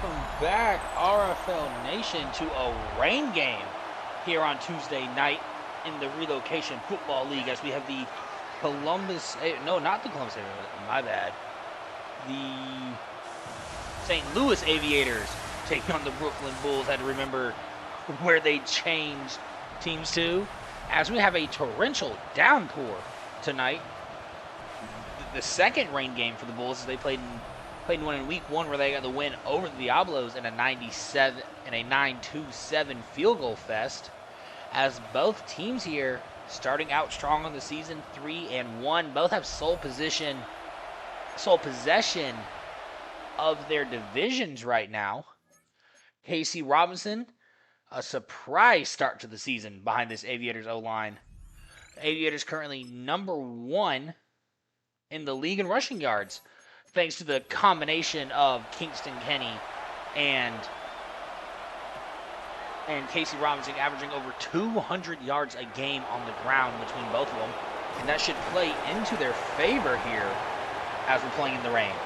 Welcome back, RFL Nation, to a rain game here on Tuesday night in the Relocation Football League as we have the Columbus, no, not the Columbus, my bad, the St. Louis Aviators taking on the Brooklyn Bulls. Had to remember where they changed teams to, as we have a torrential downpour tonight. The second rain game for the Bulls as they played one in week one where they got the win over the Diablos in a 9-2-7 field goal fest, as both teams here starting out strong on the season, 3-1. Both have sole possession of their divisions right now. Casey Robinson, a surprise start to the season behind this Aviators O-line. Aviators currently number 1 in the league in rushing yards, thanks to the combination of Kingston Kenny and Casey Robinson, averaging over 200 yards a game on the ground between both of them. And that should play into their favor here as we're playing in the rain.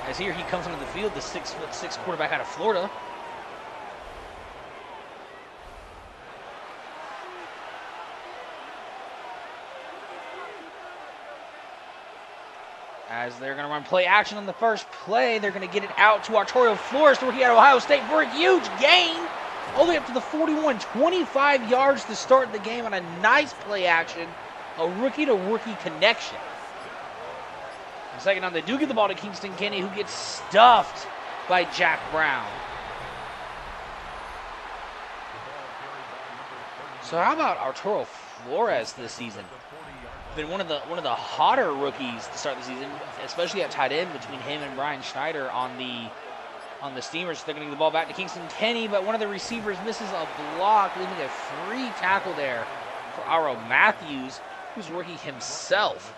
As here he comes onto the field, the 6'6" quarterback out of Florida. As they're going to run play action on the first play, they're going to get it out to Arturo Flores, the rookie out of Ohio State, for a huge gain, all the way up to the 41, 25 yards to start the game on a nice play action, a rookie-to-rookie connection. And second on, they do get the ball to Kingston Kenny, who gets stuffed by Jack Brown. So how about Arturo Flores this season? Been one of the hotter rookies to start the season, especially at tight end between him and Brian Schneider on the Steamers. They're going to get the ball back to Kingston Kenny, but one of the receivers misses a block, leaving a free tackle there for Aro Matthews, who's a rookie himself.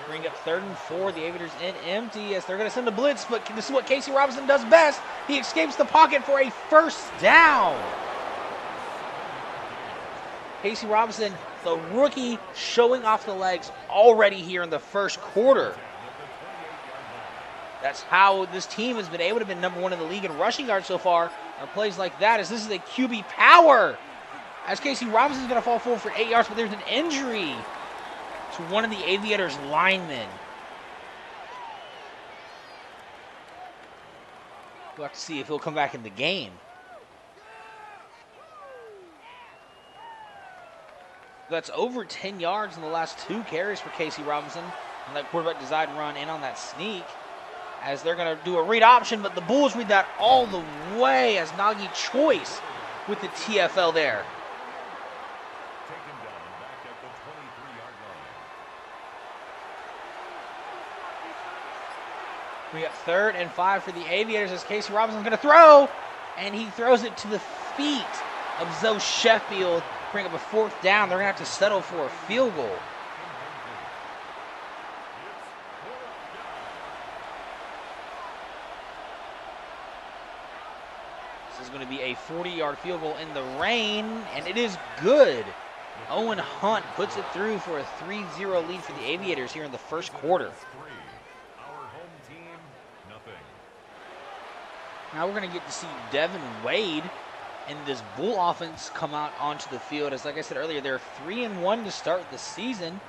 Bring up 3rd and 4. The Aviators in empty as they're going to send a blitz, but this is what Casey Robinson does best. He escapes the pocket for a first down. Casey Robinson, the rookie, showing off the legs already here in the first quarter. That's how this team has been able to be number 1 in the league in rushing yards so far. On plays like that, as this is a QB power. As Casey Robinson's going to fall forward for 8 yards, but there's an injury to one of the Aviators linemen. We'll have to see if he'll come back in the game. That's over 10 yards in the last 2 carries for Casey Robinson on that quarterback design run and on that sneak, as they're going to do a read option, but the Bulls read that all the way as Nagy Choice with the TFL there. We got 3rd and 5 for the Aviators as Casey Robinson's going to throw, and he throws it to the feet of Zoe Sheffield. Bring up a 4th down. They're going to have to settle for a field goal. This is going to be a 40-yard field goal in the rain, and it is good. Owen Hunt puts it through for a 3-0 lead for the Aviators here in the first quarter. Now we're going to get to see Devin Wade and this Bull offense come out onto the field. As like I said earlier, they're 3-1 to start the season,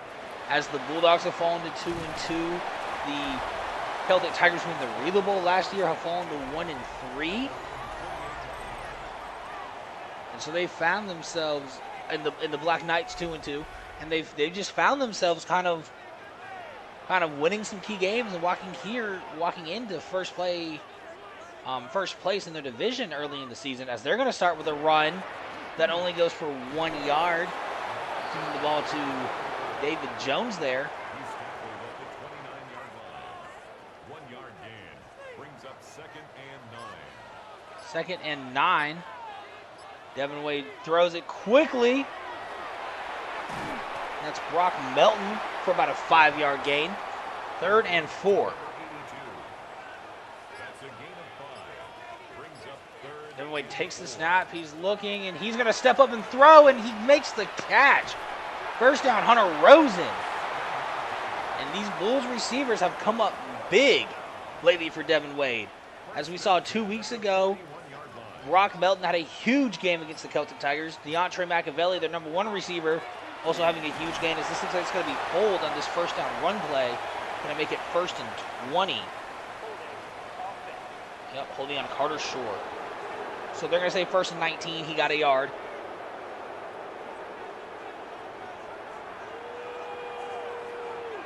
as the Bulldogs have fallen to 2-2. The Celtic Tigers, who won the Relay Bowl last year, have fallen to 1-3. And so they found themselves in the Black Knights 2-2, and they've just found themselves kind of winning some key games and walking into first place in their division early in the season, as they're going to start with a run that only goes for 1 yard. Giving the ball to David Jones there. Second and 9. Devin Wade throws it quickly. That's Brock Melton for about a 5-yard gain. 3rd and 4. Devin Wade takes the snap, he's looking, and he's going to step up and throw, and he makes the catch. First down, Hunter Rosen. And these Bulls receivers have come up big lately for Devin Wade. As we saw 2 weeks ago, Brock Melton had a huge game against the Celtic Tigers. DeAndre Machiavelli, their number 1 receiver, also having a huge game. As this looks like it's going to be hold on this first down run play. Going to make it 1st and 20. Yep, holding on Carter Shore. So they're going to say 1st and 19. He got a yard.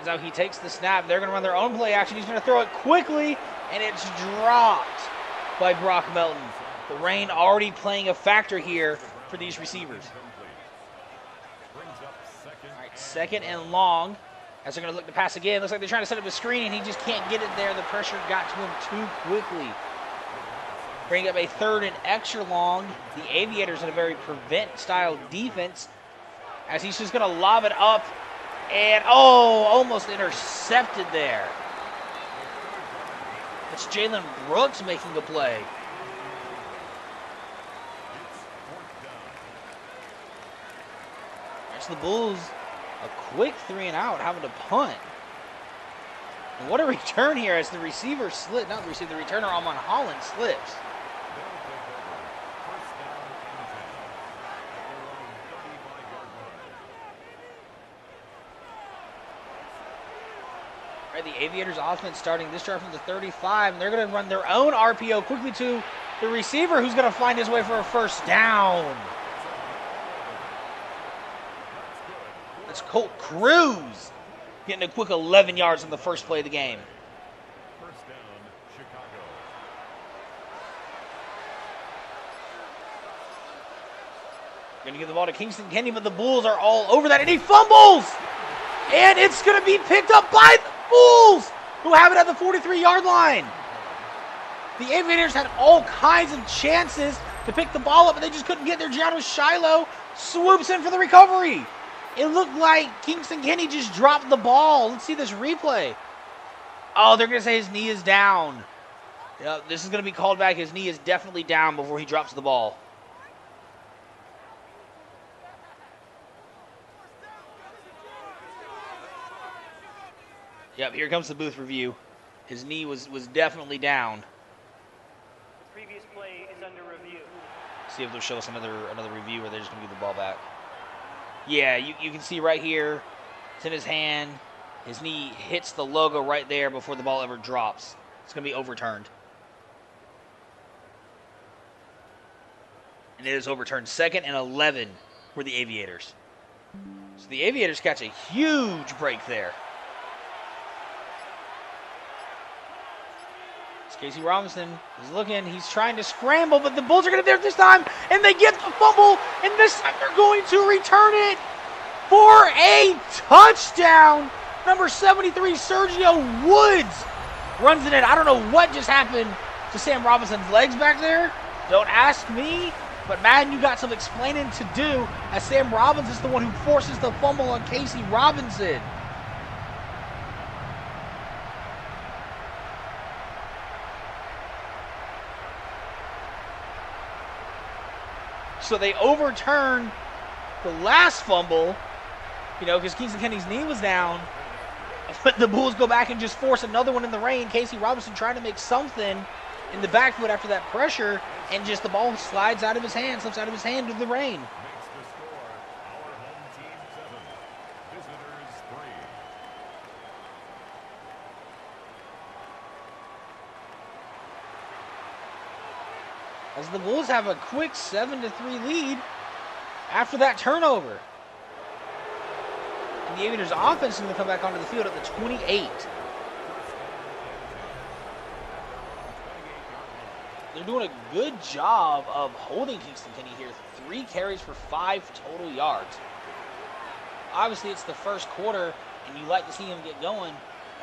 Now he takes the snap. They're going to run their own play action. He's going to throw it quickly, and it's dropped by Brock Melton. The rain already playing a factor here for these receivers. All right, 2nd and long. As they're going to look to pass again. Looks like they're trying to set up a screen, and he just can't get it there. The pressure got to him too quickly. Bring up a 3rd and extra long. The Aviators in a very prevent-style defense. As he's just going to lob it up. And, almost intercepted there. It's Jalen Brooks making the play. There's the Bulls. A quick 3 and out, having to punt. And what a return here as the receiver slid. Not the receiver, the returner, Amon Holland, slips. The Aviators offense starting this drive from the 35, and they're going to run their own RPO quickly to the receiver, who's going to find his way for a 1st down. That's Colt Cruz getting a quick 11 yards on the first play of the game. 1st down, Chicago. Going to give the ball to Kingston Kenny, but the Bulls are all over that, and he fumbles! And it's going to be picked up by the Bulls, who have it at the 43-yard line. The Aviators had all kinds of chances to pick the ball up, but they just couldn't get there. Gianno Shiloh swoops in for the recovery. It looked like Kingston Kenny just dropped the ball. Let's see this replay. Oh, they're going to say his knee is down. Yep, this is going to be called back. His knee is definitely down before he drops the ball. Yep, here comes the booth review. His knee was definitely down. The previous play is under review. See if they'll show us another review, or they're just going to give the ball back. Yeah, you can see right here, it's in his hand. His knee hits the logo right there before the ball ever drops. It's going to be overturned. And it is overturned. 2nd and 11 for the Aviators. So the Aviators catch a huge break there. Casey Robinson is looking. He's trying to scramble, but the Bulls are going to there this time, and they get the fumble, and this time they're going to return it for a touchdown. Number 73, Sergio Woods, runs it in. I don't know what just happened to Sam Robinson's legs back there. Don't ask me, but Madden, you got some explaining to do, as Sam Robinson's is the one who forces the fumble on Casey Robinson. So they overturn the last fumble, because Kingston Kenny's knee was down. But the Bulls go back and just force another one in the rain. Casey Robinson trying to make something in the back foot after that pressure, and just the ball slides out of his hand, slips out of his hand into the rain. Makes the score, our home team 7, visitors 3. As the Bulls have a quick 7-3 lead after that turnover. And the Aviators offense is going to come back onto the field at the 28. They're doing a good job of holding Kingston Kenny here. 3 carries for 5 total yards. Obviously, it's the first quarter, and you like to see him get going.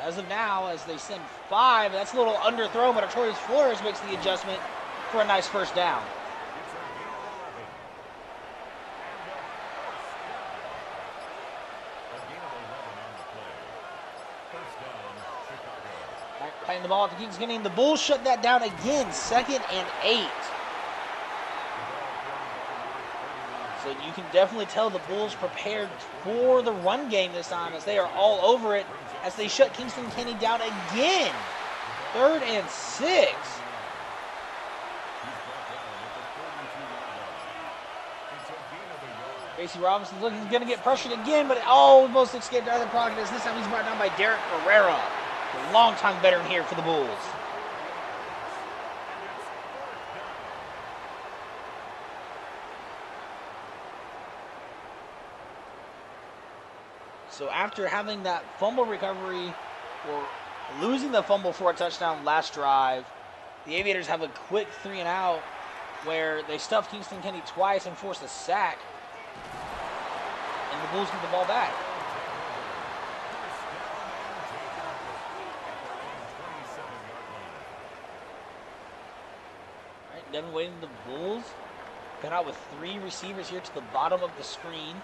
As of now, as they send 5, that's a little underthrown, but Artorius Flores makes the adjustment for a nice first down. Playing the ball at the Kingston Kenny, and the Bulls shut that down again. 2nd and 8. So you can definitely tell the Bulls prepared for the run game this time as they are all over it as they shut Kingston Kenny down again. 3rd and 6. Casey Robinson's looking, he's going to get pressured again, but almost escaped out of the pocket as this time he's brought down by Derek Herrera, the longtime veteran here for the Bulls. So after having that fumble recovery, or losing the fumble for a touchdown last drive, the Aviators have a quick 3-and-out where they stuffed Kingston Kenny twice and forced a sack. And the Bulls get the ball back. All right, Devin Wade and the Bulls got out with 3 receivers here to the bottom of the screen.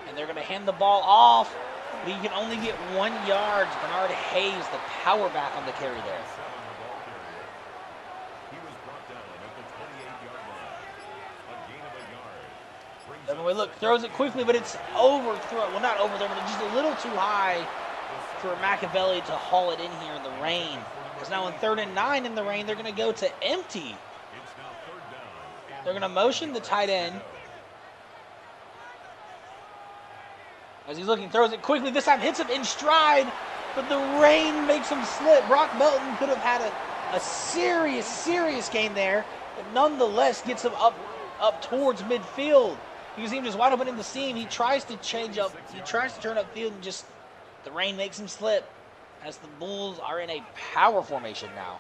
And they're going to hand the ball off, but he can only get 1 yard. Bernard Hayes, the power back on the carry there. Devin Wade, look, throws it quickly, but it's overthrown. Well, not overthrown, but just a little too high for Machiavelli to haul it in here in the rain. Because now on 3rd and 9 in the rain, they're going to go to empty. They're going to motion the tight end. As he's looking, throws it quickly. This time hits him in stride, but the rain makes him slip. Brock Belton could have had a serious gain there, but nonetheless gets him up towards midfield. You can see him just wide open in the seam. He tries to change up. He tries to turn upfield, and just the rain makes him slip as the Bulls are in a power formation now.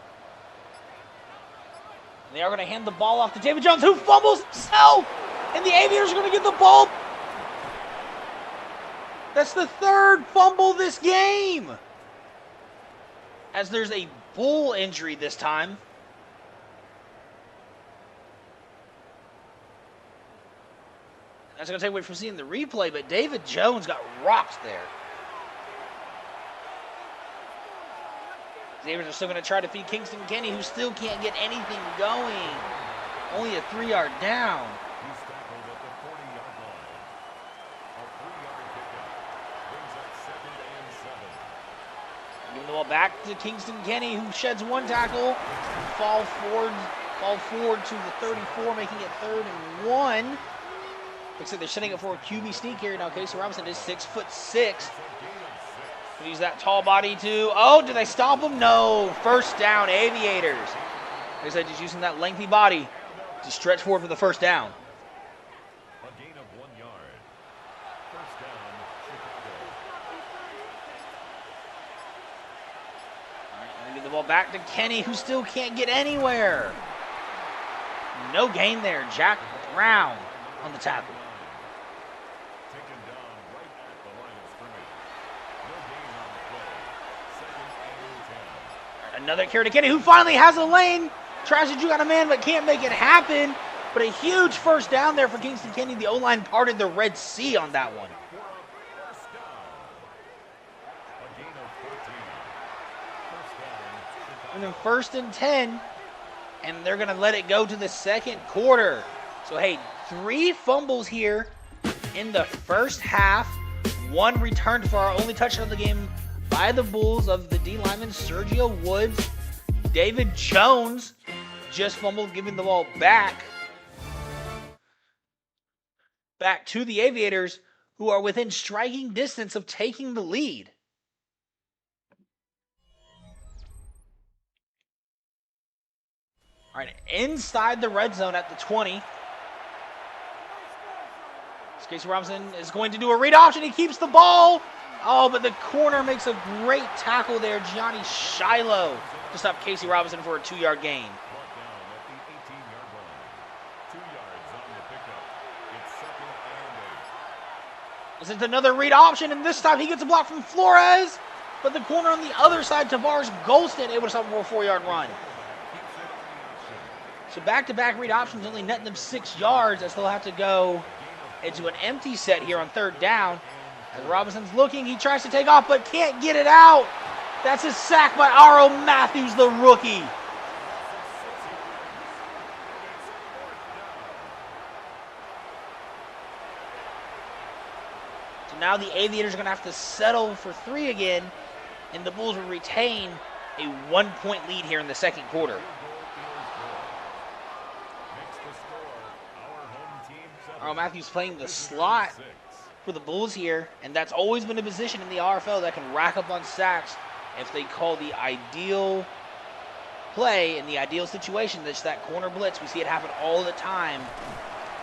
And they are going to hand the ball off to David Jones, who fumbles himself, and the Aviators are going to get the ball. That's the 3rd fumble this game, as there's a Bull injury this time. That's going to take away from seeing the replay, but David Jones got rocked there. The Aviators are still going to try to feed Kingston Kenny, who still can't get anything going. Only a 3-yard down. Giving the ball back to Kingston Kenny, who sheds 1 tackle. Fall forward to the 34, making it 3rd and 1. Looks like they're setting up for a QB sneak here. Now Casey Robinson is 6'6". Can use that tall body to, do they stop him? No. 1st down, Aviators. Like I said, just using that lengthy body to stretch forward for the 1st down. A gain of 1 yard. 1st down, Chicago. All right, going to give the ball back to Kenny, who still can't get anywhere. No gain there. Jack Brown on the tackle. Taken down right at the line of scrimmage. No gain on the play. 2nd and 10. Another carry to Kenny, who finally has a lane. Tries to juke out a man, but can't make it happen. But a huge 1st down there for Kingston Kenny. The O-line parted the Red Sea on that one. First down. A gain of 14. 1st down, And then 1st and 10. And they're going to let it go to the 2nd quarter. So, hey, 3 fumbles here in the 1st half. 1 returned for our only touchdown of the game by the Bulls of the D lineman Sergio Woods. David Jones just fumbled, giving the ball back to the Aviators, who are within striking distance of taking the lead. All right, inside the red zone at the 20. Casey Robinson is going to do a read option. He keeps the ball. But the corner makes a great tackle there. Gianni Shiloh to stop Casey Robinson for a 2-yard gain. brought down at the 18-yard line. 2 yards on the pickup. It's 2nd and 8. This is another read option, and this time he gets a block from Flores. But the corner on the other side, Tavares Golston, able to stop him for a 4-yard run. So back-to-back read options only netting them 6 yards, as they'll have to go into an empty set here on 3rd down. As Robinson's looking, he tries to take off, but can't get it out. That's a sack by Aro Matthews, the rookie. So now the Aviators are going to have to settle for 3 again, and the Bulls will retain a 1-point lead here in the second quarter. Earl Matthews playing the slot for the Bulls here, and that's always been a position in the RFL that can rack up on sacks if they call the ideal play in the ideal situation. That's that corner blitz. We see it happen all the time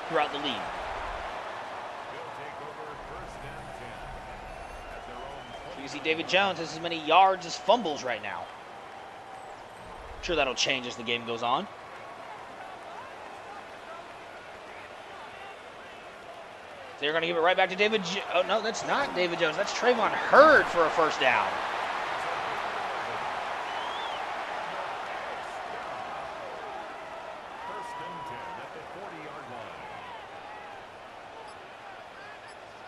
throughout the league. So you see David Jones has as many yards as fumbles right now. I'm sure that'll change as the game goes on. They're going to give it right back to David. Oh, no, that's not David Jones. That's Trayvon Hurd for a first down.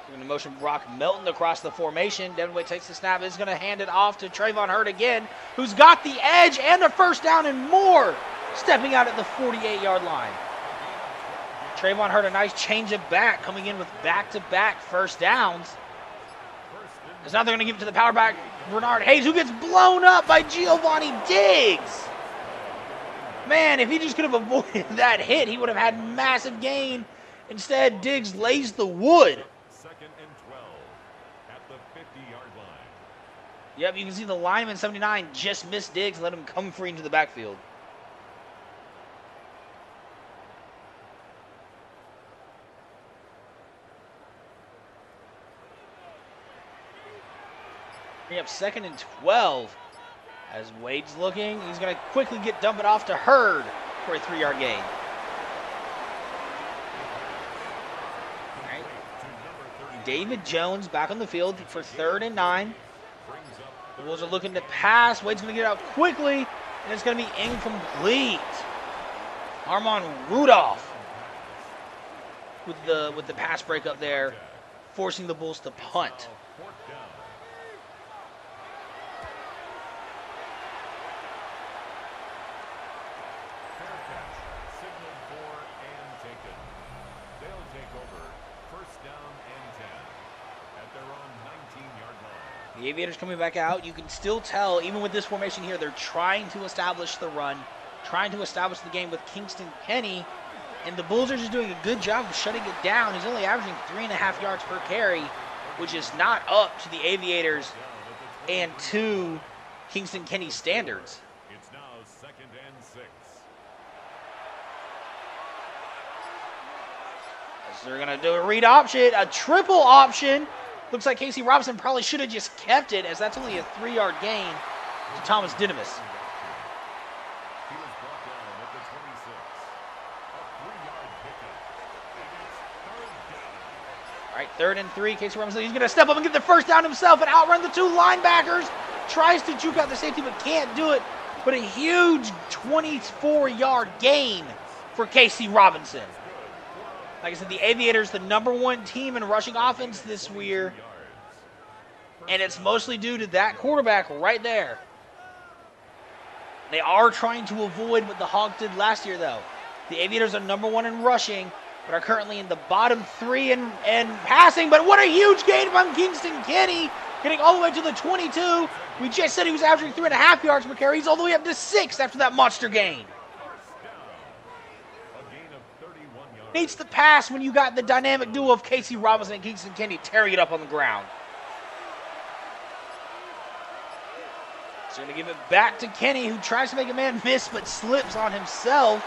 They're going to motion Brock Melton across the formation. Devin Wade takes the snap. Is going to hand it off to Trayvon Hurd again, who's got the edge and a first down and more, stepping out at the 48-yard line. Trayvon Hurd, a nice change of back, coming in with back-to-back first downs. As now they're going to give it to the power back, Bernard Hayes, who gets blown up by Giovanni Diggs. Man, if he just could have avoided that hit, he would have had massive gain. Instead, Diggs lays the wood. 2nd and 12 at the 50-yard line. Yep, you can see the lineman, 79, just missed Diggs, let him come free into the backfield. Bring up 2nd and 12 as Wade's looking. He's going to quickly dump it off to Hurd for a 3-yard gain. All right. David Jones back on the field for 3rd and 9. The Bulls are looking to pass. Wade's going to get out quickly, and it's going to be incomplete. Armand Rudolph with the pass break up there, forcing the Bulls to punt. The Aviators coming back out. You can still tell, even with this formation here, they're trying to establish the run, trying to establish the game with Kingston Kenny, and the Bulls are just doing a good job of shutting it down. He's only averaging 3.5 yards per carry, which is not up to the Aviators and to Kingston Kenny's standards. It's now 2nd and 6. So they're going to do a read option, a triple option. Looks like Casey Robinson probably should have just kept it, as that's only a 3-yard gain to Thomas Didymus. He was brought down at the 26. A 3-yard pickup. All right, 3rd and 3. Casey Robinson, he's going to step up and get the first down himself and outrun the 2 linebackers. Tries to juke out the safety, but can't do it. But a huge 24-yard gain for Casey Robinson. Like I said, the Aviators, the #1 team in rushing offense this year, and it's mostly due to that quarterback right there. They are trying to avoid what the Hogs did last year, though. The Aviators are #1 in rushing, but are currently in the bottom 3 in passing. But what a huge gain from Kingston Kenny, getting all the way to the 22. We just said he was averaging 3.5 yards per carry. He's all the way up to 6 after that monster gain. Needs the pass when you got the dynamic duo of Casey Robinson and Kingston Kenny tearing it up on the ground. So going to give it back to Kenny, who tries to make a man miss but slips on himself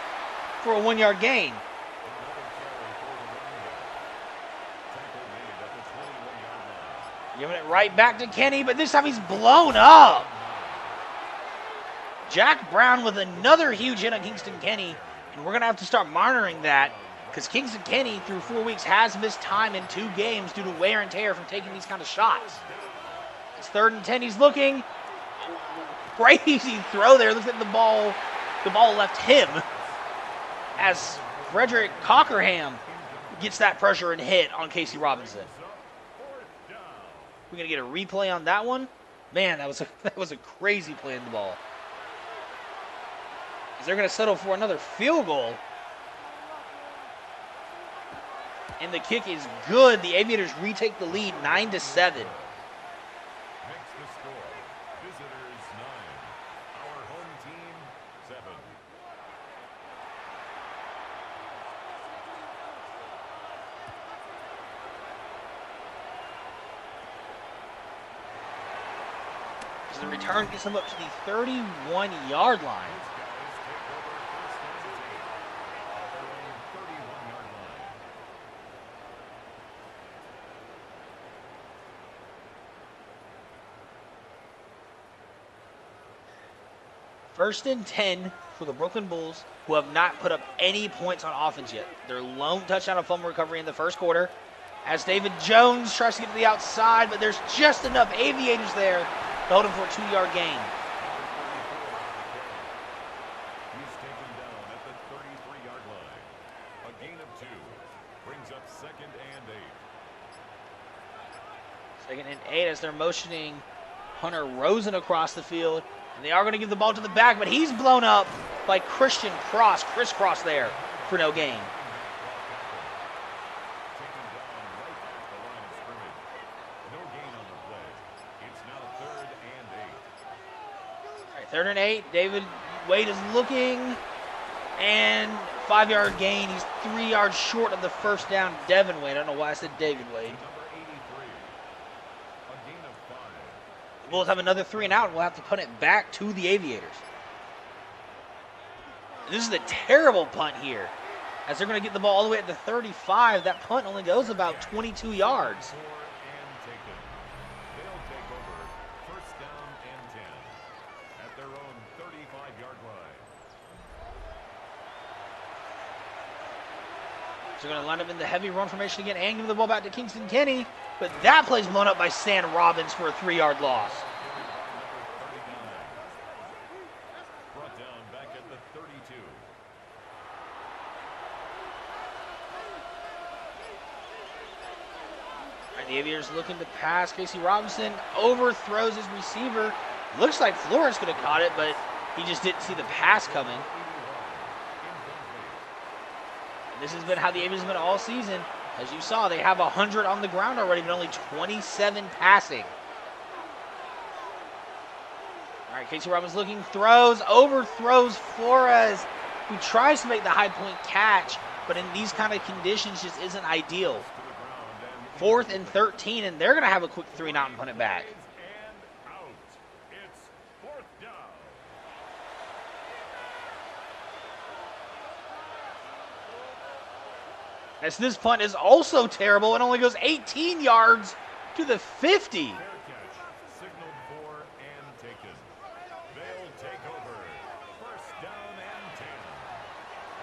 for a 1-yard gain. Giving it right back to Kenny, but this time he's blown up. Jack Brown with another huge hit on Kingston Kenny, and we're going to have to start monitoring that, because Kingston Kenny, through 4 weeks, has missed time in 2 games due to wear and tear from taking these kind of shots. It's 3rd and 10. He's looking. Crazy throw there. Looks like the ball left him as Frederick Cockerham gets that pressure and hit on Casey Robinson. We're going to get a replay on that one. Man, that was a crazy play in the ball. They're going to settle for another field goal. And the kick is good. The Aviators retake the lead 9-7. Makes the score. Visitors 9. Our home team 7. So the return gets them up to the 31-yard line. First and 10 for the Brooklyn Bulls, who have not put up any points on offense yet. Their lone touchdown of fumble recovery in the first quarter, as David Jones tries to get to the outside, but there's just enough Aviators there to hold him for a 2-yard gain. He's taken down at the 33-yard line. A gain of 2 brings up 2nd and 8. 2nd and 8 as they're motioning Hunter Rosen across the field. And they are going to give the ball to the back, but he's blown up by Christian Cross. Crisscross there for no gain. Taken down right at the line of scrimmage. No gain on the play. It's now 3rd and 8. All right, 3rd and 8. David Wade is looking. And 5-yard gain. He's 3 yards short of the first down. Devin Wade. I don't know why I said David Wade. Number 83. A gain of 5. The Bulls have another 3 and out, and we'll have to punt it back to the Aviators. This is a terrible punt here, as they're going to get the ball all the way at the 35. That punt only goes about 22 yards. And taken. They'll take over 1st down and 10 at their own 35-yard line. So they're going to line up in the heavy run formation again and give the ball back to Kingston Kenny. But that play's blown up by Stan Robbins for a 3-yard loss. Brought down back at the 32. All right, the Aviators looking to pass. Casey Robinson overthrows his receiver. Looks like Flores could have caught it, but he just didn't see the pass coming. And this has been how the Aviators have been all season. As you saw, they have 100 on the ground already, but only 27 passing. All right, Casey Robbins looking, throws, overthrows Flores, who tries to make the high point catch, but in these kind of conditions just isn't ideal. 4th and 13, and they're going to have a quick 3 and out and punt it back. And out. It's 4th down. As this punt is also terrible and only goes 18 yards to the 50. Fair catch. Signaled for and taken. They'll take over 1st down and 10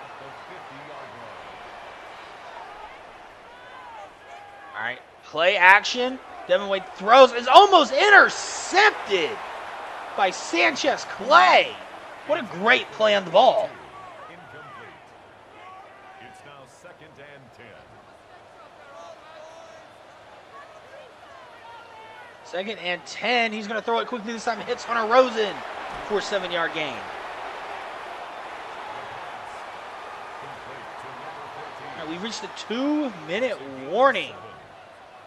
at the 50-yard line. All right, play action. Devin Wade throws, is almost intercepted by Sanchez Clay. What a great play on the ball. Incomplete. It's now 2nd and 10. 2nd and 10. He's going to throw it quickly this time. Hits Hunter Rosen for a 7-yard gain. All right, we've reached the 2-minute warning.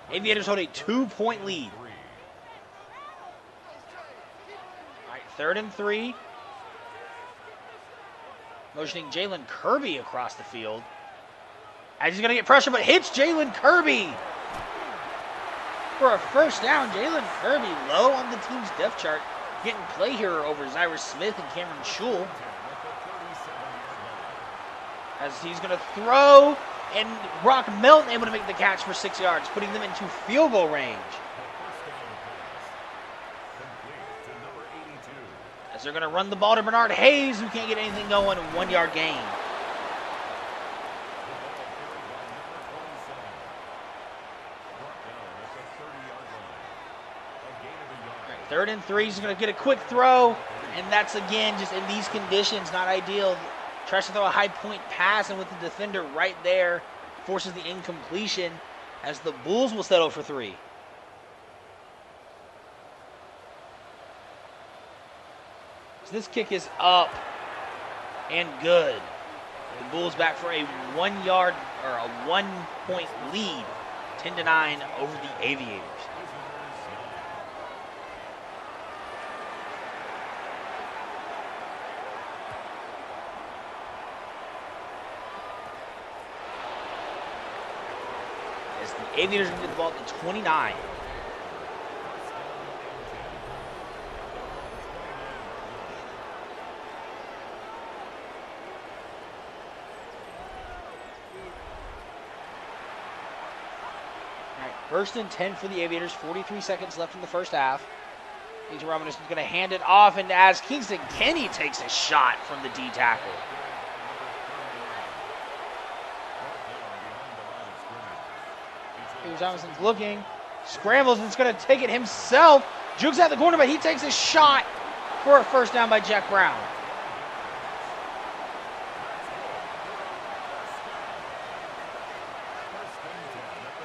Aviators hold a 2-point lead. All right, 3rd and 3. Motioning Jalen Kirby across the field. As he's going to get pressure, but hits Jalen Kirby for a 1st down. Jalen Kirby low on the team's depth chart, getting play here over Zyrus Smith and Cameron Schul. As he's going to throw, and Brock Melton able to make the catch for 6 yards, putting them into field goal range. As they're going to run the ball to Bernard Hayes, who can't get anything going, 1-yard gain. Right, 3rd and 3, he's going to get a quick throw, and that's, again, just in these conditions, not ideal. Tries to throw a high point pass, and with the defender right there, forces the incompletion, as the Bulls will settle for 3. So this kick is up and good. The Bulls back for a 1-yard or a 1-point lead, 10-9 over the Aviators. As the Aviators get the ball at the 29. First and 10 for the Aviators, 43 seconds left in the first half. A.J. Robinson is going to hand it off, and as Kingston Kenny takes a shot from the D tackle. A.J. Robinson's looking, scrambles, and is going to take it himself. Jukes out the corner, but he takes a shot for a first down by Jack Brown.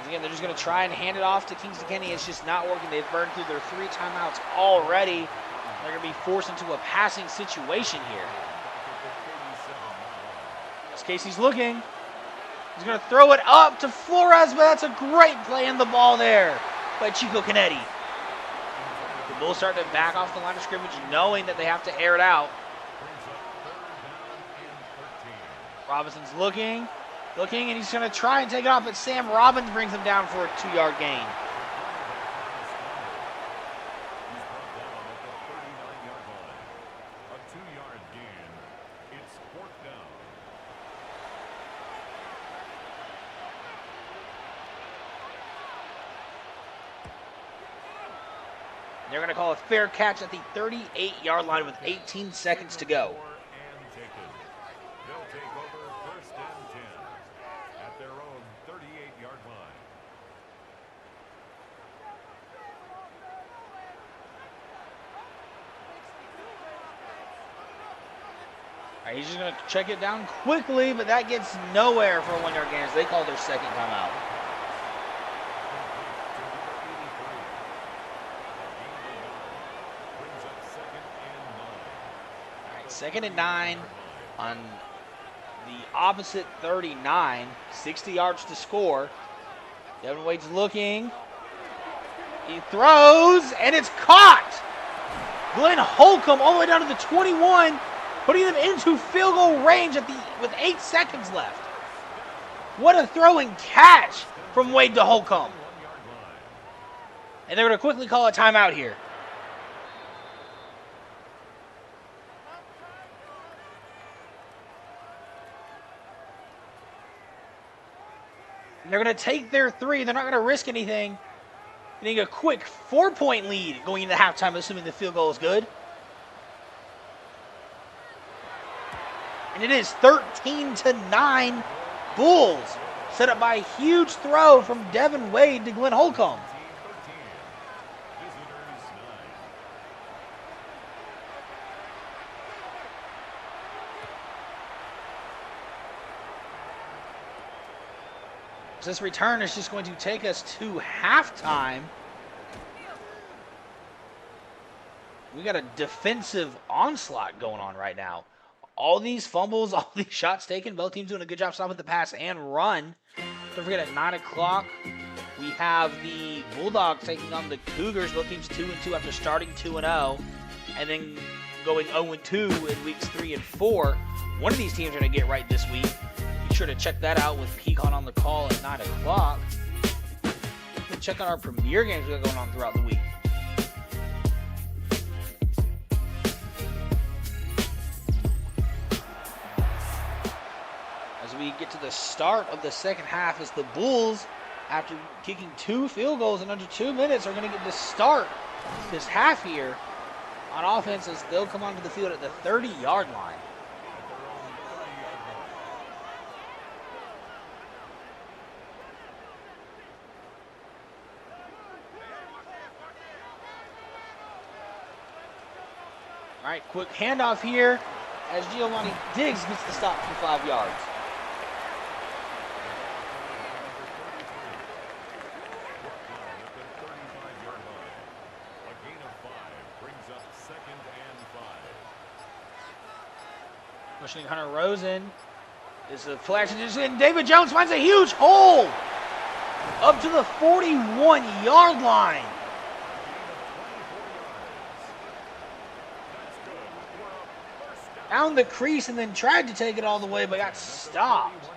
Again, they're just going to try and hand it off to Kingston Kenny. It's just not working. They've burned through their 3 timeouts already. They're going to be forced into a passing situation here. As Casey's looking, he's going to throw it up to Flores, but that's a great play in the ball there by Chico Canetti. The Bulls start to back off the line of scrimmage, knowing that they have to air it out. Robinson's looking, and he's going to try and take it off, but Sam Robbins brings him down for a 2-yard gain. They're going to call a fair catch at the 38-yard line with 18 seconds to go. They'll take over first and 10 at their own 38-yard line. All right, he's just going to check it down quickly, but that gets nowhere for a 1-yard gain as they call their second timeout. Second and 9 on the opposite 39. 60 yards to score. Devin Wade's looking. He throws, and it's caught. Glenn Holcomb all the way down to the 21, putting them into field goal range with 8 seconds left. What a throwing catch from Wade to Holcomb. And they're going to quickly call a timeout here. They're going to take their 3. They're not going to risk anything. Getting a quick 4-point lead going into halftime, assuming the field goal is good. And it is 13-9 Bulls, set up by a huge throw from Devin Wade to Glenn Holcomb. This return is just going to take us to halftime. We got a defensive onslaught going on right now. All these fumbles, all these shots taken, both teams doing a good job stopping the pass and run. Don't forget at 9 o'clock, we have the Bulldogs taking on the Cougars. Both teams 2-2 after starting 2-0 and then going 0-2 in weeks 3 and 4. One of these teams are going to get right this week. Be sure to check that out with Pecan on the call at 9 o'clock. Check out our premier games we got going on throughout the week. As we get to the start of the second half, as the Bulls, after kicking 2 field goals in under 2 minutes, are going to get to start this half here on offense as they'll come onto the field at the 30-yard line. All right, quick handoff here as Giovanni Diggs gets the stop for 5 yards. A gain of 5 brings up 2nd and 5. Pushing Hunter Rosen This is a play action, and David Jones finds a huge hole up to the 41-yard line. Found the crease and then tried to take it all the way, but got stopped.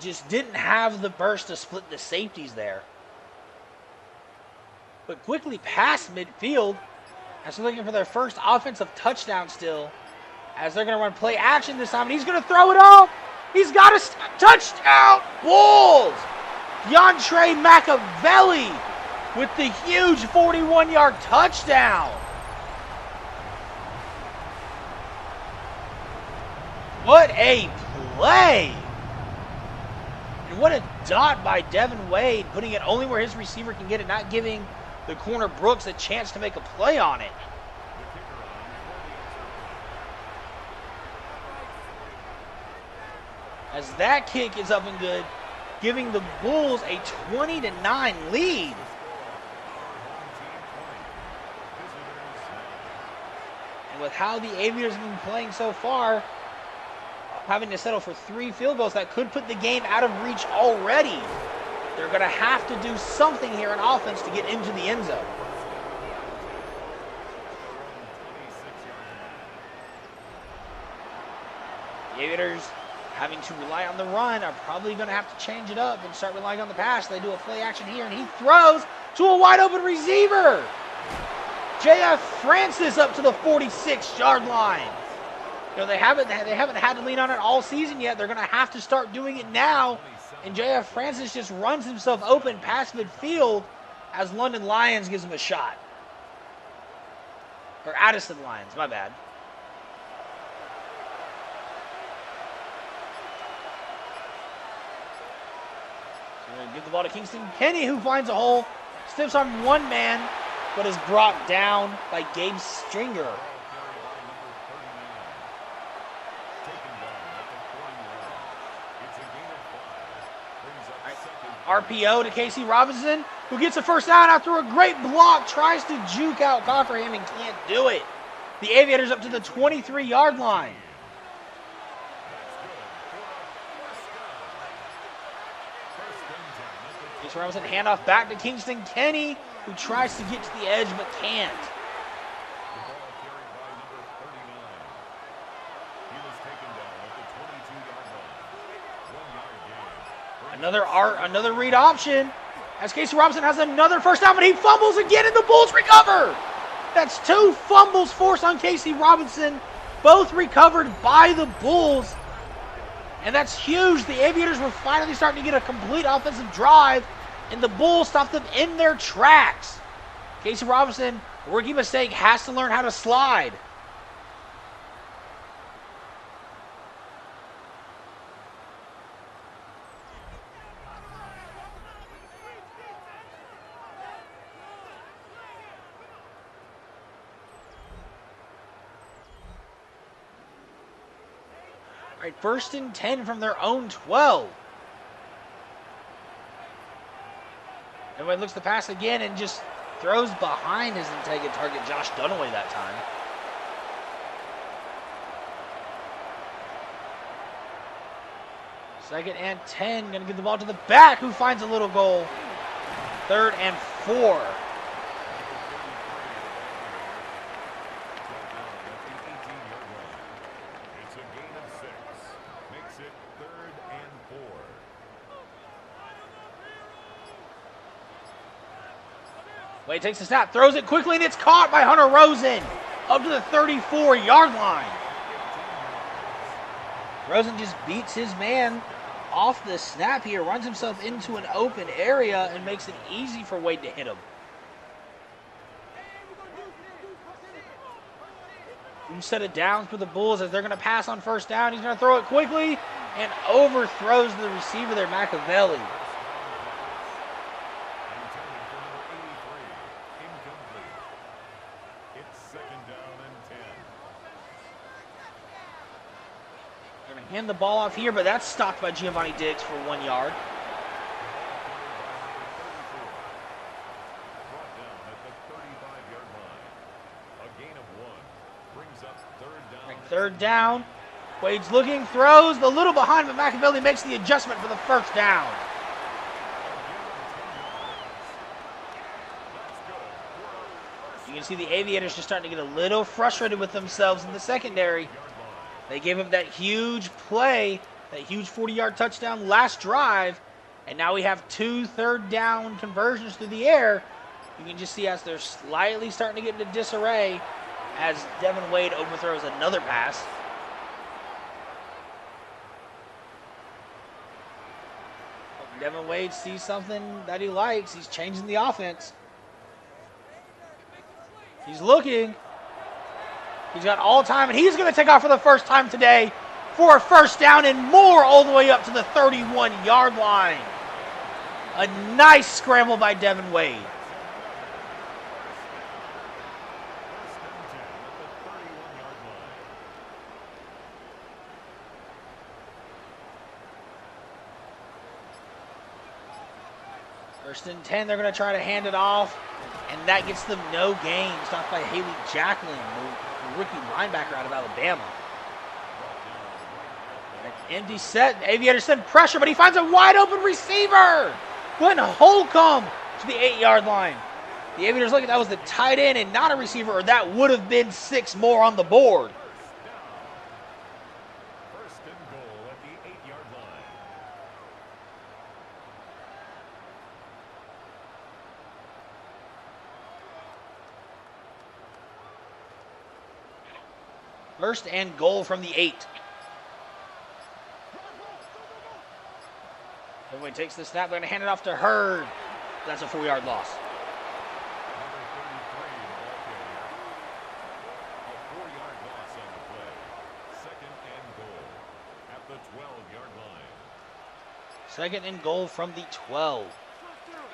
Just didn't have the burst to split the safeties there. But quickly past midfield, as they're looking for their first offensive touchdown still, as they're going to run play action this time, and he's going to throw it off. He's got a touchdown. Bulls! Yantre Machiavelli with the huge 41-yard touchdown. What a play! And what a dot by Devin Wade, putting it only where his receiver can get it, not giving the corner Brooks a chance to make a play on it. As that kick is up and good, giving the Bulls a 20-9 lead. And with how the Aviators have been playing so far, having to settle for 3 field goals, that could put the game out of reach already. They're going to have to do something here in offense to get into the end zone. The Aviators, having to rely on the run, are probably going to have to change it up and start relying on the pass. They do a play action here, and he throws to a wide open receiver. J.F. Francis up to the 46-yard line. You know, they haven't had to lean on it all season yet. They're going to have to start doing it now. And J.F. Francis just runs himself open past midfield as London Lions gives him a shot. Or Addison Lions, my bad. So we're going to give the ball to Kingston Kenny, who finds a hole, stiffs on one man, but is brought down by Gabe Stringer. RPO to Casey Robinson, who gets a first down after a great block, tries to juke out conquer him and can't do it. The Aviators up to the 23-yard line. Casey Robinson handoff back to Kingston Kenny, who tries to get to the edge but can't. Another read option, as Casey Robinson has another first down, but he fumbles again, and the Bulls recover. That's 2 fumbles forced on Casey Robinson, both recovered by the Bulls, and that's huge. The Aviators were finally starting to get a complete offensive drive, and the Bulls stopped them in their tracks. Casey Robinson, rookie mistake, has to learn how to slide. All right, 1st and 10 from their own 12. Everybody looks to pass again and just throws behind his intended target, Josh Dunaway, that time. Second and 10, going to give the ball to the back, who finds a little goal. 3rd and 4. Wade takes the snap, throws it quickly, and it's caught by Hunter Rosen up to the 34-yard line. Rosen just beats his man off the snap here, runs himself into an open area, and makes it easy for Wade to hit him. Set it down for the Bulls as they're going to pass on first down. He's going to throw it quickly and overthrows the receiver there, Machiavelli. Hand the ball off here, but that's stopped by Giovanni Diggs for 1 yard. Third down. Wade's looking, throws, a little behind, but Machiavelli makes the adjustment for the first down. You can see the Aviators just starting to get a little frustrated with themselves in the secondary. They gave up that huge play, that huge 40-yard touchdown last drive, and now we have 2 third-down conversions through the air. You can just see as they're slightly starting to get into disarray as Devin Wade overthrows another pass. Devin Wade sees something that he likes. He's changing the offense. He's looking. He's got all time, and he's going to take off for the first time today for a first down and more all the way up to the 31-yard line. A nice scramble by Devin Wade. First and 10, they're going to try to hand it off, and that gets them no gain. Stopped by Haley Jacqueline, the rookie linebacker out of Alabama. An empty set. Aviators send pressure, but he finds a wide open receiver. Glenn Holcomb to the 8-yard line. The Aviators look at that was the tight end and not a receiver, or that would have been 6 more on the board. First and goal at the 8-yard line. First and goal from the 8. Everyone takes the snap. They're going to hand it off to Hurd. That's a 4-yard loss. Number 33, ball carrier. A 4-yard loss on the play. Second and goal at the 12-yard line. Second and goal from the 12.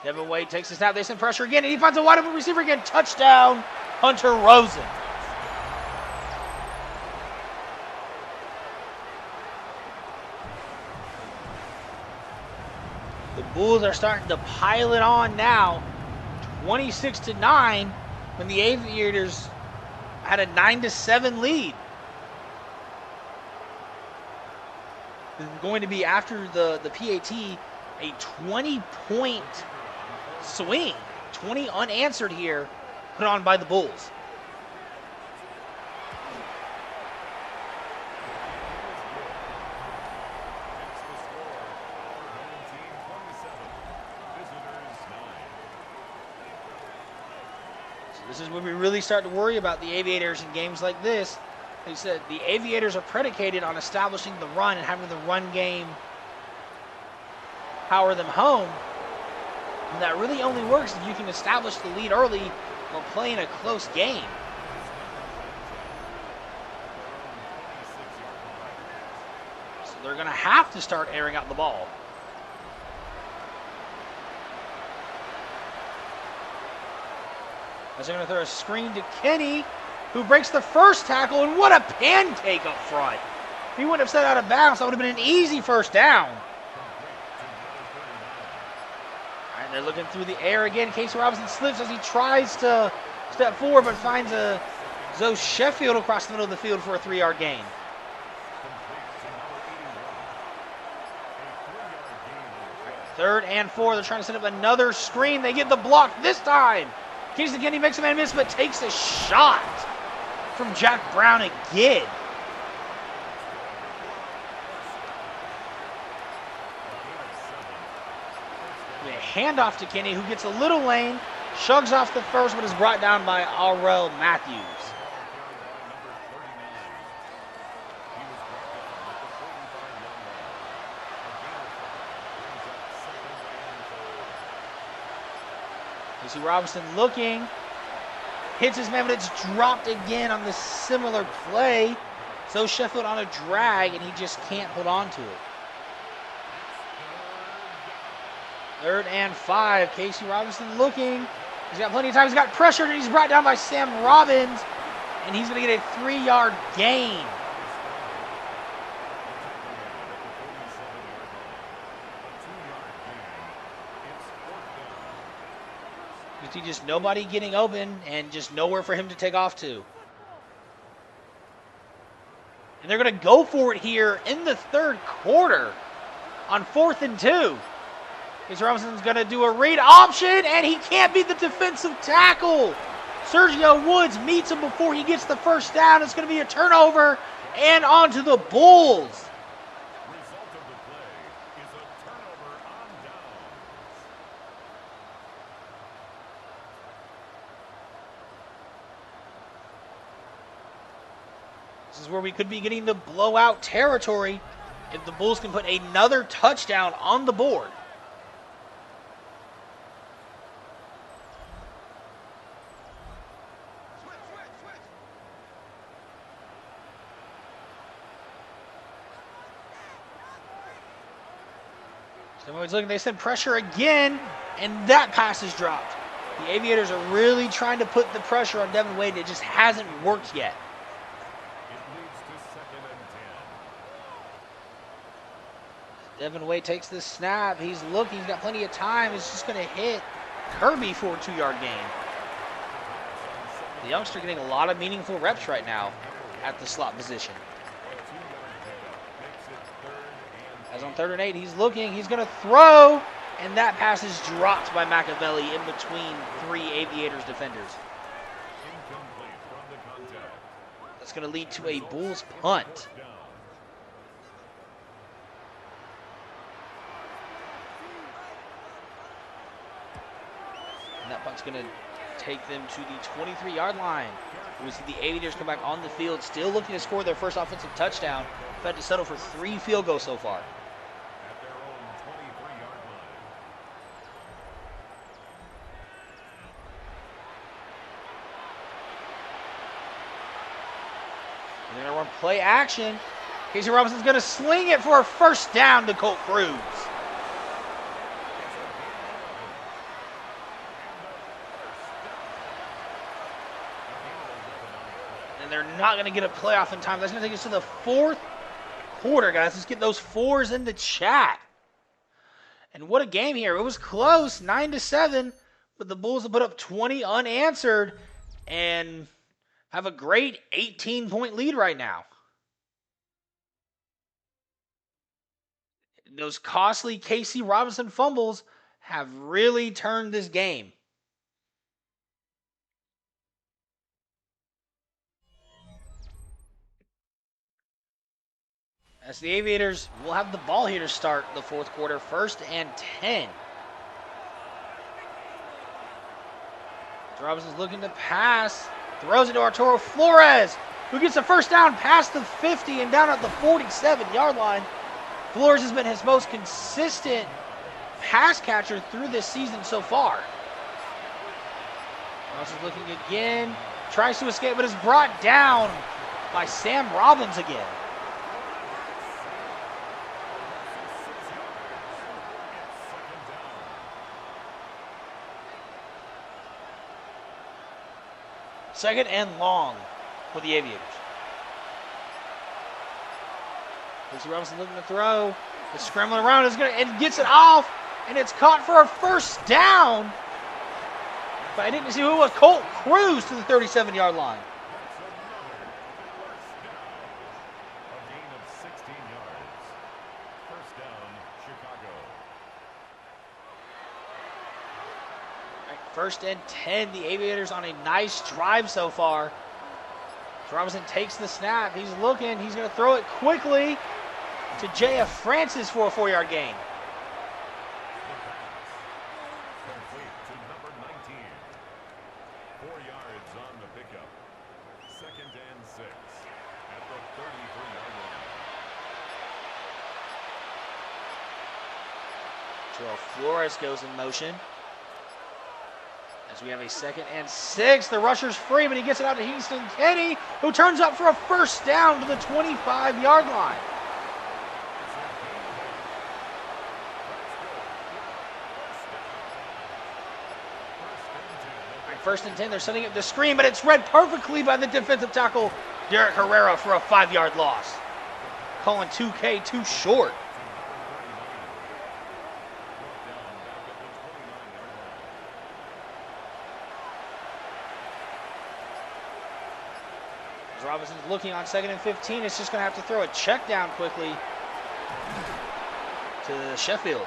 Devin Wade takes the snap. They send pressure again, and he finds a wide open receiver again. Touchdown, Hunter Rosen. The Bulls are starting to pile it on now. 26-9 when the Aviators had a 9-7 lead. This is going to be, after the PAT, a 20-point swing. 20 unanswered here, put on by the Bulls. This is when we really start to worry about the Aviators in games like this. They said the Aviators are predicated on establishing the run and having the run game power them home. And that really only works if you can establish the lead early or play in a close game. So they're going to have to start airing out the ball. As they're going to throw a screen to Kenny, who breaks the first tackle, and what a pancake up front. If he wouldn't have set out of bounds, that would have been an easy first down. All right, they're looking through the air again. Casey Robinson slips as he tries to step forward, but finds a Zoe Sheffield across the middle of the field for a 3-yard gain. Third and 4, they're trying to set up another screen. They get the block this time. Kingston Kenny makes a man miss, but takes a shot from Jack Brown again. A handoff to Kenny, who gets a little lane, shrugs off the first, but is brought down by RFL Matthews. Casey Robinson looking, hits his man, but it's dropped again on the similar play. So Sheffield on a drag, and he just can't hold on to it. Third and 5, Casey Robinson looking. He's got plenty of time, he's got pressured, and he's brought down by Sam Robbins, and he's going to get a 3-yard gain. You see just nobody getting open and just nowhere for him to take off to. And they're going to go for it here in the third quarter on 4th and 2. Casey Robinson's going to do a read option, and he can't beat the defensive tackle. Sergio Woods meets him before he gets the first down. It's going to be a turnover and onto the Bulls. Result of the play is a turnover on downs. This is where we could be getting to blowout territory if the Bulls can put another touchdown on the board. Somebody's looking, they send pressure again, and that pass is dropped. The Aviators are really trying to put the pressure on Devin Wade. It just hasn't worked yet. It leads to 2nd and 10. Devin Wade takes the snap. He's looking, he's got plenty of time. It's just going to hit Kirby for a 2-yard gain. The youngster getting a lot of meaningful reps right now at the slot position. A 2-yard pickup makes it 3rd and As on 3rd and 8, he's looking, he's going to throw, and that pass is dropped by Machiavelli in between 3 Aviators defenders. incomplete from the contact. That's going to lead to a Bulls punt. 4th down. And that punt's going to take them to the 23-yard line. We see the Aviators come back on the field, still looking to score their first offensive touchdown. They've had to settle for 3 field goals so far. At their own 23-yard line. And they're going to run play action. Casey Robinson's going to sling it for a first down to Colt Cruz. And they're not going to get a playoff in time. That's going to take us to the 4th quarter, guys. Let's get those 4s in the chat. And what a game here. It was close, 9-7, but the Bulls have put up 20 unanswered and have a great 18-point lead right now. Those costly Casey Robinson fumbles have really turned this game. As the Aviators will have the ball here to start the 4th quarter, 1st and 10. Robinson's looking to pass, throws it to Arturo Flores, who gets a first down past the 50 and down at the 47-yard line. Flores has been his most consistent pass catcher through this season so far. Robinson's looking again, tries to escape, but is brought down by Sam Robbins again. Second and long for the Aviators. Casey Robinson looking to throw. It's scrambling around. And gets it off. And it's caught for a first down. But I didn't see who it was. Colt Cruz to the 37-yard line. A gain of 16 yards. First down, Chicago. First and 10. The Aviators on a nice drive so far. Robinson takes the snap. He's looking. He's going to throw it quickly to J.F. Francis for a 4-yard gain. Complete to number 19. 4 yards on the pickup. 2nd and 6 at the 33-yard line. Terrell Flores goes in motion. As we have a 2nd and 6. The rusher's free, but he gets it out to Houston Kenny, who turns up for a first down to the 25-yard line. First and 10, they're setting up the screen, but it's read perfectly by the defensive tackle, Derek Herrera, for a 5-yard loss. Calling 2K too short. Robinson's looking on 2nd and 15. It's just going to have to throw a check down quickly to Sheffield.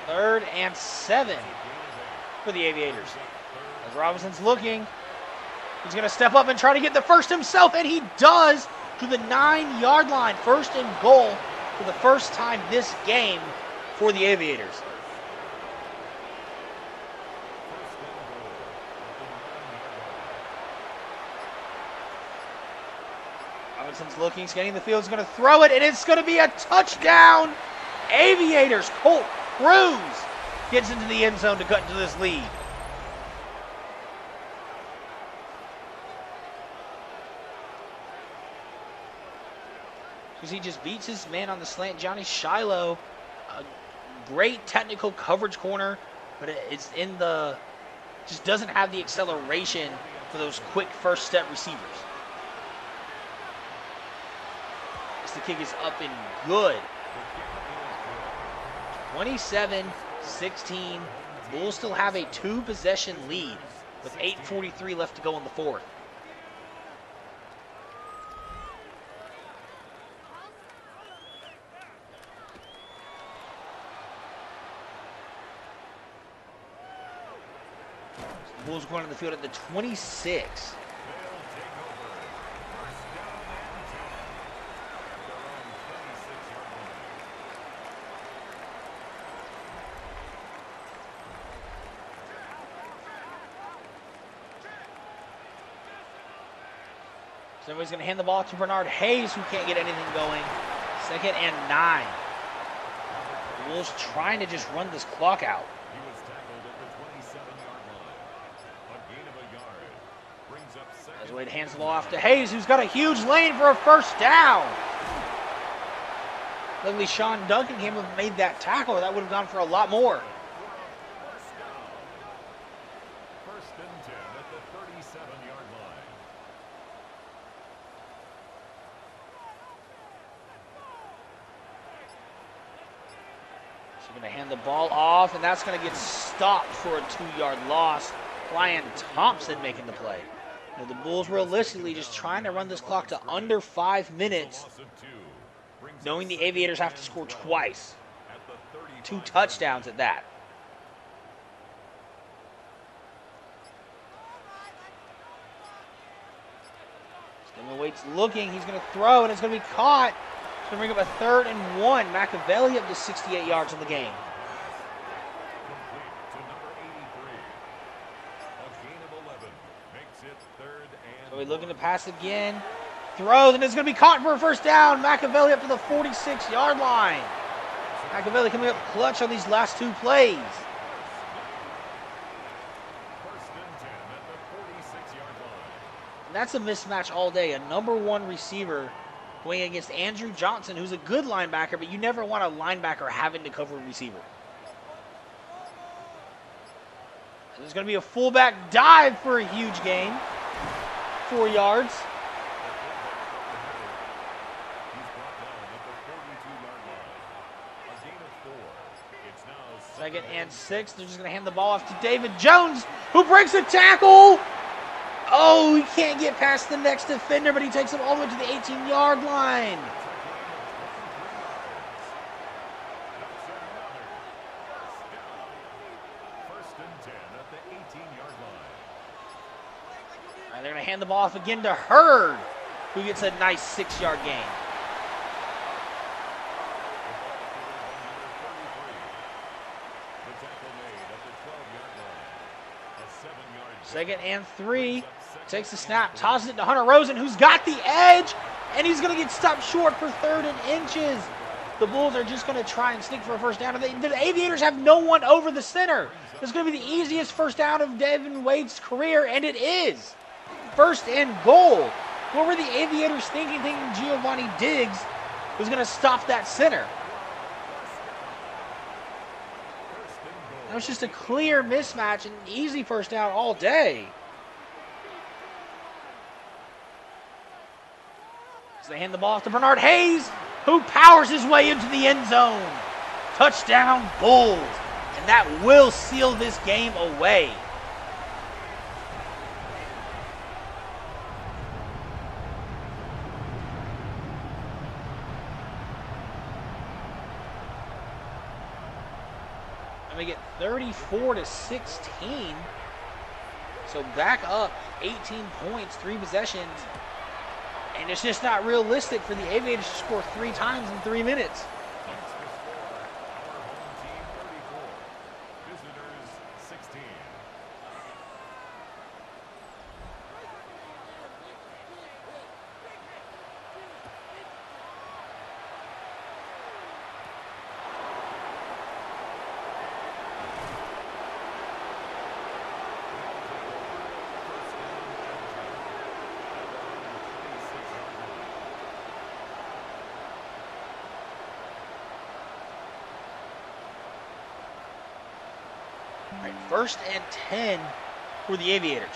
3rd and 7 for the Aviators. As Robinson's looking, he's going to step up and try to get the first himself, and he does to the 9-yard line. 1st and goal for the first time this game for the Aviators. Robinson's looking, scanning the field, he's going to throw it, and it's going to be a touchdown. Aviators. Colt Cruz gets into the end zone to cut into this lead. Because he just beats his man on the slant, Johnny Shiloh. A great technical coverage corner, but it's in the, just doesn't have the acceleration for those quick first step receivers. The kick is up and good. 27-16. Bulls still have a 2-possession lead with 8:43 left to go in the 4th. The Bulls going on the field at the 26. Somebody's going to hand the ball to Bernard Hayes, who can't get anything going. 2nd and 9. The Wolves trying to just run this clock out. He was tackled at the 27-yard line. A gain of a yard. Brings up 2nd. As Wade hands the ball off to Hayes, who's got a huge lane for a first down. Luckily, Sean Duncan came and made that tackle. That would have gone for a lot more. 1st and 10 at the 37-yard line. She's going to hand the ball off, and that's going to get stopped for a 2-yard loss. Brian Thompson making the play. Now, the Bulls realistically just trying to run this clock to under 5 minutes, knowing the Aviators have to score twice. 2 touchdowns at that. Stemmer waits looking. He's going to throw, and it's going to be caught. It's going to bring up a 3rd and 1. Machiavelli up to 68 yards in the game. So he's looking to pass again. Throws, and it's going to be caught for a first down. Machiavelli up to the 46-yard line. Machiavelli coming up clutch on these last 2 plays. 1st and 10 at the 46-yard line. And that's a mismatch all day. A number 1 receiver going against Andrew Johnson, who's a good linebacker, but you never want a linebacker having to cover a receiver. And there's going to be a fullback dive for a huge gain. 4 yards. Second and 6. They're just going to hand the ball off to David Jones, who breaks a tackle. Oh, he can't get past the next defender, but he takes him all the way to the 18-yard line. All right, they're going to hand the ball off again to Hurd, who gets a nice 6-yard gain. Second and 3. Takes the snap, tosses it to Hunter Rosen, who's got the edge, and he's going to get stopped short for 3rd and inches. The Bulls are just going to try and sneak for a first down. The Aviators have no one over the center. This is going to be the easiest first down of Devin Wade's career, and it is. 1st and goal. What were the Aviators thinking Giovanni Diggs was going to stop that center? That was just a clear mismatch and easy first down all day. So they hand the ball off to Bernard Hayes, who powers his way into the end zone. Touchdown, Bulls. And that will seal this game away. and make it 34-16. So back up 18 points, 3 possessions. And it's just not realistic for the Aviators to score 3 times in 3 minutes. That's the score. Our home team 34. Visitors 16. All right, 1st and 10 for the Aviators.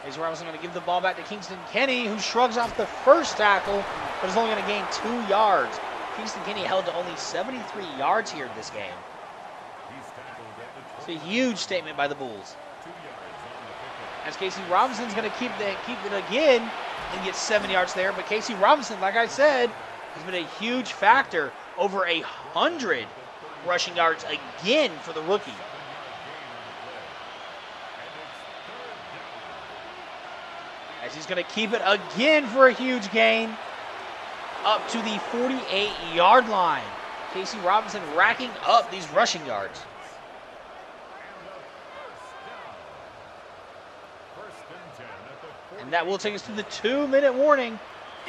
Here's where I was going to give the ball back to Kingston Kenny, who shrugs off the first tackle, but is only going to gain 2 yards. Kingston Kenny held to only 73 yards here in this game. He's tackled at the It's a huge statement by the Bulls. 2 yards on the pickup. As Casey Robinson's going to keep it again and get 7 yards there. But Casey Robinson, like I said, has been a huge factor. Over 100 rushing yards again for the rookie. As he's going to keep it again for a huge gain up to the 48-yard line. Casey Robinson racking up these rushing yards. And that will take us to the 2-minute warning.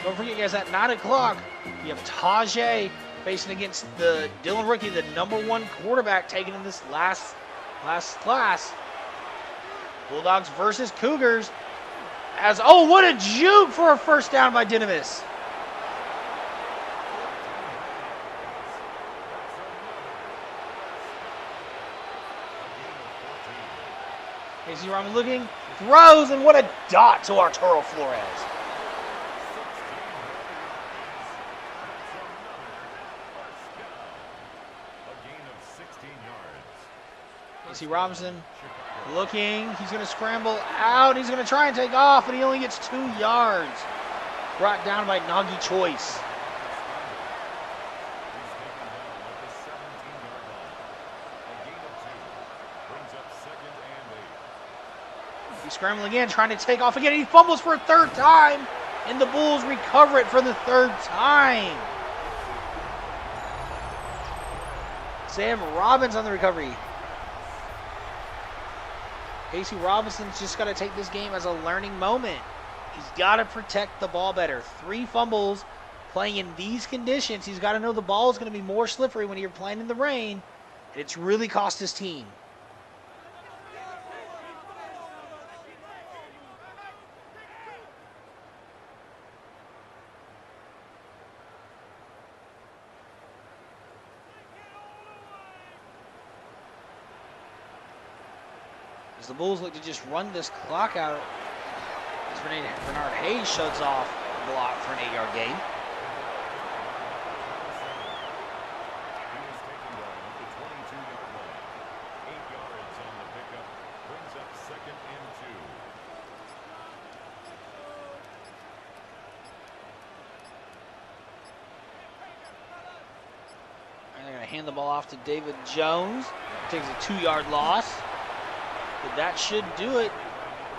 Don't forget, guys, at 9 o'clock, you have Tajay facing against the Dillon rookie, the #1 quarterback taken in this last class. Bulldogs versus Cougars. Oh, what a juke for a first down by Dynamis. Casey Robinson looking, throws, and what a dot to Arturo Flores. Casey Robinson looking, he's going to scramble out, he's going to try and take off, and he only gets 2 yards. Brought down by Nagy Choice. He's scrambling again, trying to take off again. He fumbles for a 3rd time, and the Bulls recover it for the 3rd time. Sam Robbins on the recovery. Casey Robinson's just got to take this game as a learning moment. He's got to protect the ball better. 3 fumbles playing in these conditions. He's got to know the ball is going to be more slippery when you're playing in the rain. And it's really cost his team. As the Bulls look to just run this clock out, as Bernard Hayes shuts off a block for an 8-yard gain. And they're going to hand the ball off to David Jones. Takes a 2-yard loss. But that should do it,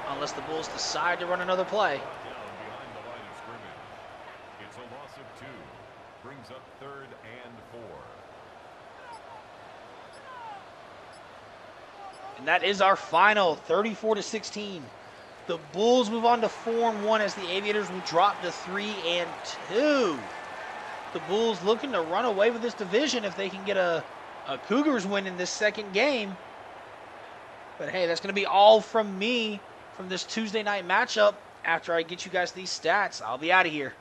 unless the Bulls decide to run another play. It's a loss of 2. Brings up 3rd and 4. And that is our final, 34-16. The Bulls move on to 4-1 as the Aviators will drop to 3-2. The Bulls looking to run away with this division if they can get a Cougars win in this second game. But hey, that's going to be all from me from this Tuesday night matchup. After I get you guys these stats, I'll be out of here.